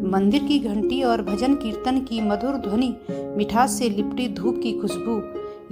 मंदिर की घंटी और भजन कीर्तन की मधुर ध्वनि, मिठास से लिपटी धूप की खुशबू,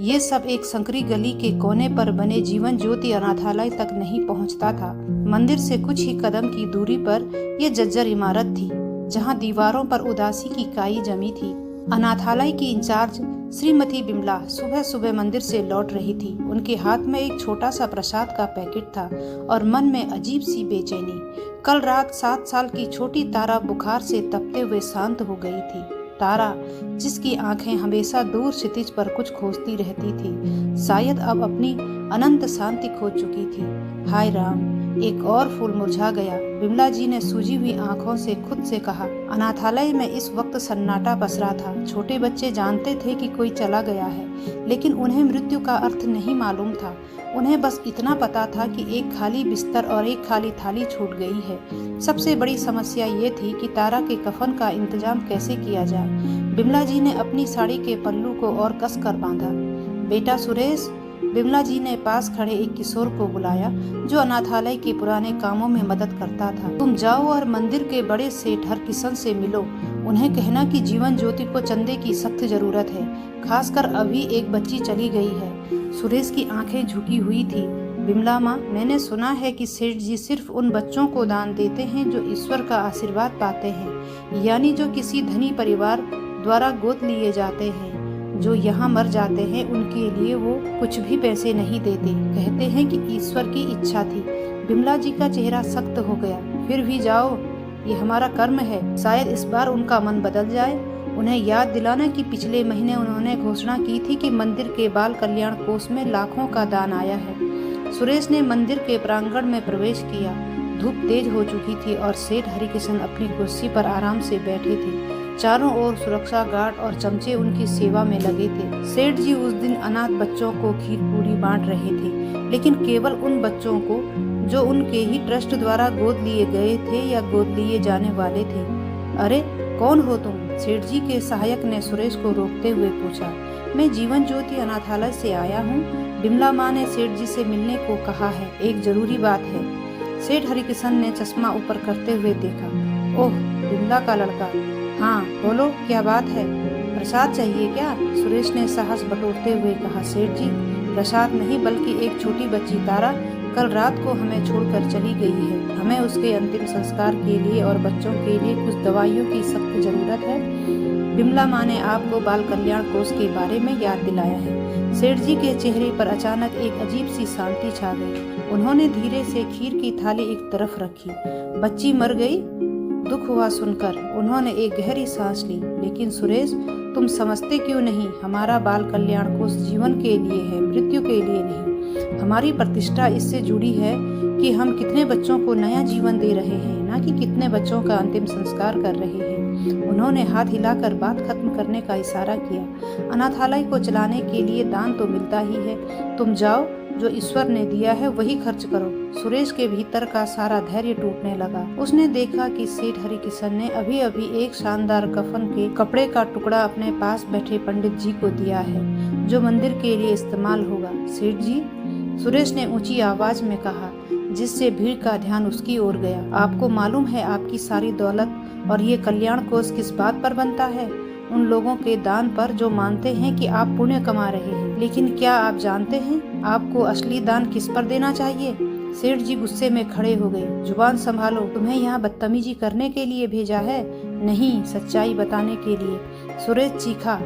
ये सब एक संकरी गली के कोने पर बने जीवन ज्योति अनाथालय तक नहीं पहुंचता था। मंदिर से कुछ ही कदम की दूरी पर यह जर्जर इमारत थी, जहां दीवारों पर उदासी की काई जमी थी। अनाथालय की इंचार्ज श्रीमती बिमला सुबह सुबह मंदिर से लौट रही थी। उनके हाथ में एक छोटा सा प्रसाद का पैकेट था और मन में अजीब सी बेचैनी। कल रात 7 साल की छोटी तारा बुखार से तपते हुए शांत हो गई थी। तारा, जिसकी आंखें हमेशा दूर क्षितिज पर कुछ खोजती रहती थी, शायद अब अपनी अनंत शांति खो चुकी थी। हाय राम, एक और फूल मुरझा गया, बिमला जी ने सूजी हुई आंखों से खुद से कहा। अनाथालय में इस वक्त सन्नाटा पसरा था। छोटे बच्चे जानते थे कि कोई चला गया है, लेकिन उन्हें मृत्यु का अर्थ नहीं मालूम था। उन्हें बस इतना पता था कि एक खाली बिस्तर और एक खाली थाली छूट गई है। सबसे बड़ी समस्या ये थी कि तारा के कफन का इंतजाम कैसे किया जाए। बिमला जी ने अपनी साड़ी के पल्लू को और कस कर बांधा। बेटा सुरेश, बिमला जी ने पास खड़े एक किशोर को बुलाया, जो अनाथालय के पुराने कामों में मदद करता था। तुम जाओ और मंदिर के बड़े सेठ हरकिशन से मिलो। उन्हें कहना कि जीवन ज्योति को चंदे की सख्त जरूरत है, खासकर अभी एक बच्ची चली गई है। सुरेश की आंखें झुकी हुई थी। बिमला माँ, मैंने सुना है कि सेठ जी सिर्फ उन बच्चों को दान देते हैं जो ईश्वर का आशीर्वाद पाते हैं, यानी जो किसी धनी परिवार द्वारा गोद लिए जाते हैं। जो यहाँ मर जाते हैं उनके लिए वो कुछ भी पैसे नहीं देते। कहते हैं कि ईश्वर की इच्छा थी। बिमला जी का चेहरा सख्त हो गया। फिर भी जाओ, ये हमारा कर्म है। शायद इस बार उनका मन बदल जाए। उन्हें याद दिलाना कि पिछले महीने उन्होंने घोषणा की थी कि मंदिर के बाल कल्याण कोष में लाखों का दान आया है। सुरेश ने मंदिर के प्रांगण में प्रवेश किया। धूप तेज हो चुकी थी और सेठ हरिकिशन अपनी कुर्सी पर आराम से बैठे थे। चारों ओर सुरक्षा गार्ड और चमचे उनकी सेवा में लगे थे। सेठ जी उस दिन अनाथ बच्चों को खीर पूरी बांट रहे थे, लेकिन केवल उन बच्चों को जो उनके ही ट्रस्ट द्वारा गोद लिए गए थे या गोद लिए जाने वाले थे। अरे कौन हो तुम? सेठ जी के सहायक ने सुरेश को रोकते हुए पूछा। मैं जीवन ज्योति अनाथालय से आया हूँ। बिमला माँ ने सेठ जी से मिलने को कहा है, एक जरूरी बात है। सेठ हरिकिशन ने चश्मा ऊपर करते हुए देखा। ओह, बिमला का लड़का। हाँ बोलो, क्या बात है? प्रसाद चाहिए क्या? सुरेश ने साहस बटोरते हुए कहा। सेठ जी, प्रसाद नहीं बल्कि एक छोटी बच्ची तारा कल रात को हमें छोड़कर चली गई है। हमें उसके अंतिम संस्कार के लिए और बच्चों के लिए कुछ दवाइयों की सख्त जरूरत है। बिमला माँ ने आपको बाल कल्याण कोष के बारे में याद दिलाया है। सेठ जी के चेहरे पर अचानक एक अजीब सी शांति छा गई। उन्होंने धीरे से खीर की थाली एक तरफ रखी। बच्ची मर गई? दुख हुआ सुनकर। उन्होंने एक गहरी सांस ली। लेकिन सुरेश, तुम समझते क्यों नहीं? हमारा बाल कल्याण कोष जीवन के लिए है, मृत्यु के लिए नहीं। हमारी प्रतिष्ठा इससे जुड़ी है कि हम कितने बच्चों को नया जीवन दे रहे हैं, ना कि कितने बच्चों का अंतिम संस्कार कर रहे हैं। उन्होंने हाथ हिलाकर बात खत्म करने का इशारा किया। अनाथालय को चलाने के लिए दान तो मिलता ही है। तुम जाओ, जो ईश्वर ने दिया है वही खर्च करो। सुरेश के भीतर का सारा धैर्य टूटने लगा। उसने देखा कि सेठ हरिकिशन ने अभी अभी एक शानदार कफन के कपड़े का टुकड़ा अपने पास बैठे पंडित जी को दिया है, जो मंदिर के लिए इस्तेमाल होगा। सेठ जी, सुरेश ने ऊंची आवाज में कहा, जिससे भीड़ का ध्यान उसकी ओर गया। आपको मालूम है आपकी सारी दौलत और ये कल्याण कोष किस बात पर बनता है? उन लोगों के दान पर जो मानते हैं कि आप पुण्य कमा रहे हैं। लेकिन क्या आप जानते हैं आपको असली दान किस पर देना चाहिए? सेठ जी गुस्से में खड़े हो गए। जुबान संभालो, तुम्हें यहाँ बदतमीजी करने के लिए भेजा है, नहीं सच्चाई बताने के लिए। सुरेश चीखा।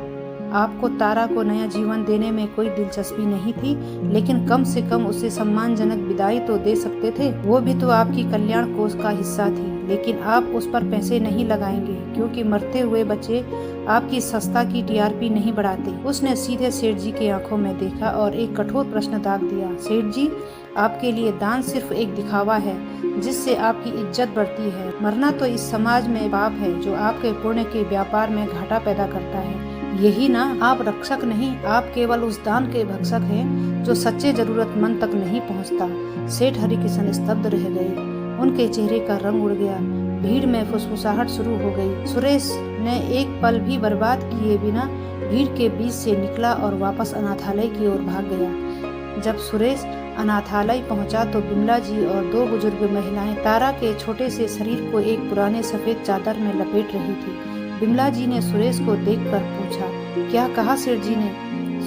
आपको तारा को नया जीवन देने में कोई दिलचस्पी नहीं थी, लेकिन कम से कम उसे सम्मानजनक विदाई तो दे सकते थे। वो भी तो आपकी कल्याण कोष का हिस्सा थी। लेकिन आप उस पर पैसे नहीं लगाएंगे, क्योंकि मरते हुए बच्चे आपकी संस्था की टीआरपी नहीं बढ़ाते। उसने सीधे सेठ जी की आंखों में देखा और एक कठोर प्रश्न दाग दिया। सेठ जी, आपके लिए दान सिर्फ एक दिखावा है, जिससे आपकी इज्जत बढ़ती है। मरना तो इस समाज में पाप है, जो आपके पुण्य के व्यापार में घाटा पैदा करता है। यही ना? आप रक्षक नहीं, आप केवल उस दान के भक्षक हैं जो सच्चे जरूरतमंद तक नहीं पहुंचता। सेठ हरिकिशन स्तब्ध रह गए। उनके चेहरे का रंग उड़ गया। भीड़ में फुसफुसाहट शुरू हो गई। सुरेश ने एक पल भी बर्बाद किए बिना भीड़ के बीच से निकला और वापस अनाथालय की ओर भाग गया। जब सुरेश अनाथालय पहुंचा तो बिमला जी और 2 बुजुर्ग महिलाएं तारा के छोटे से शरीर को एक पुराने सफेद चादर में लपेट रही थी। बिमला जी ने सुरेश को देखकर पूछा, क्या कहा सेठ जी ने?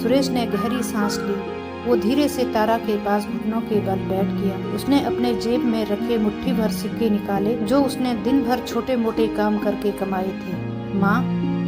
सुरेश ने गहरी सांस ली। वो धीरे से तारा के पास घुटनों के बल बैठ गया। उसने अपने जेब में रखे मुट्ठी भर सिक्के निकाले जो उसने दिन भर छोटे मोटे काम करके कमाए थे। माँ,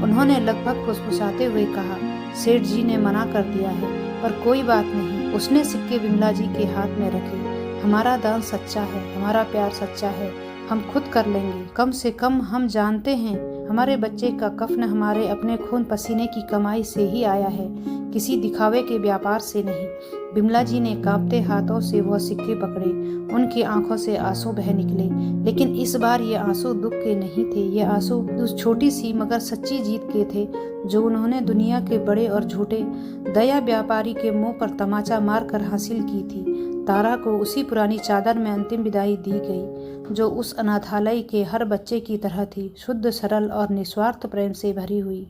उन्होंने लगभग फुसफुसाते हुए कहा, सेठ जी ने मना कर दिया है, पर कोई बात नहीं। उसने सिक्के बिमला जी के हाथ में रखे। हमारा दान सच्चा है, हमारा प्यार सच्चा है, हम खुद कर लेंगे। कम से कम हम जानते हैं हमारे बच्चे का कफन हमारे अपने खून पसीने की कमाई से ही आया है, किसी दिखावे के व्यापार से नहीं। बिमला जी ने कांपते हाथों से वह सिक्के पकड़े। उनकी आंखों से आंसू बह निकले, लेकिन इस बार ये आंसू दुख के नहीं थे। ये आंसू उस छोटी सी मगर सच्ची जीत के थे जो उन्होंने दुनिया के बड़े और झूठे दया व्यापारी के मुंह पर तमाचा मारकर हासिल की थी। तारा को उसी पुरानी चादर में अंतिम विदाई दी गई जो उस अनाथालय के हर बच्चे की तरह थी, शुद्ध, सरल और निस्वार्थ प्रेम से भरी हुई।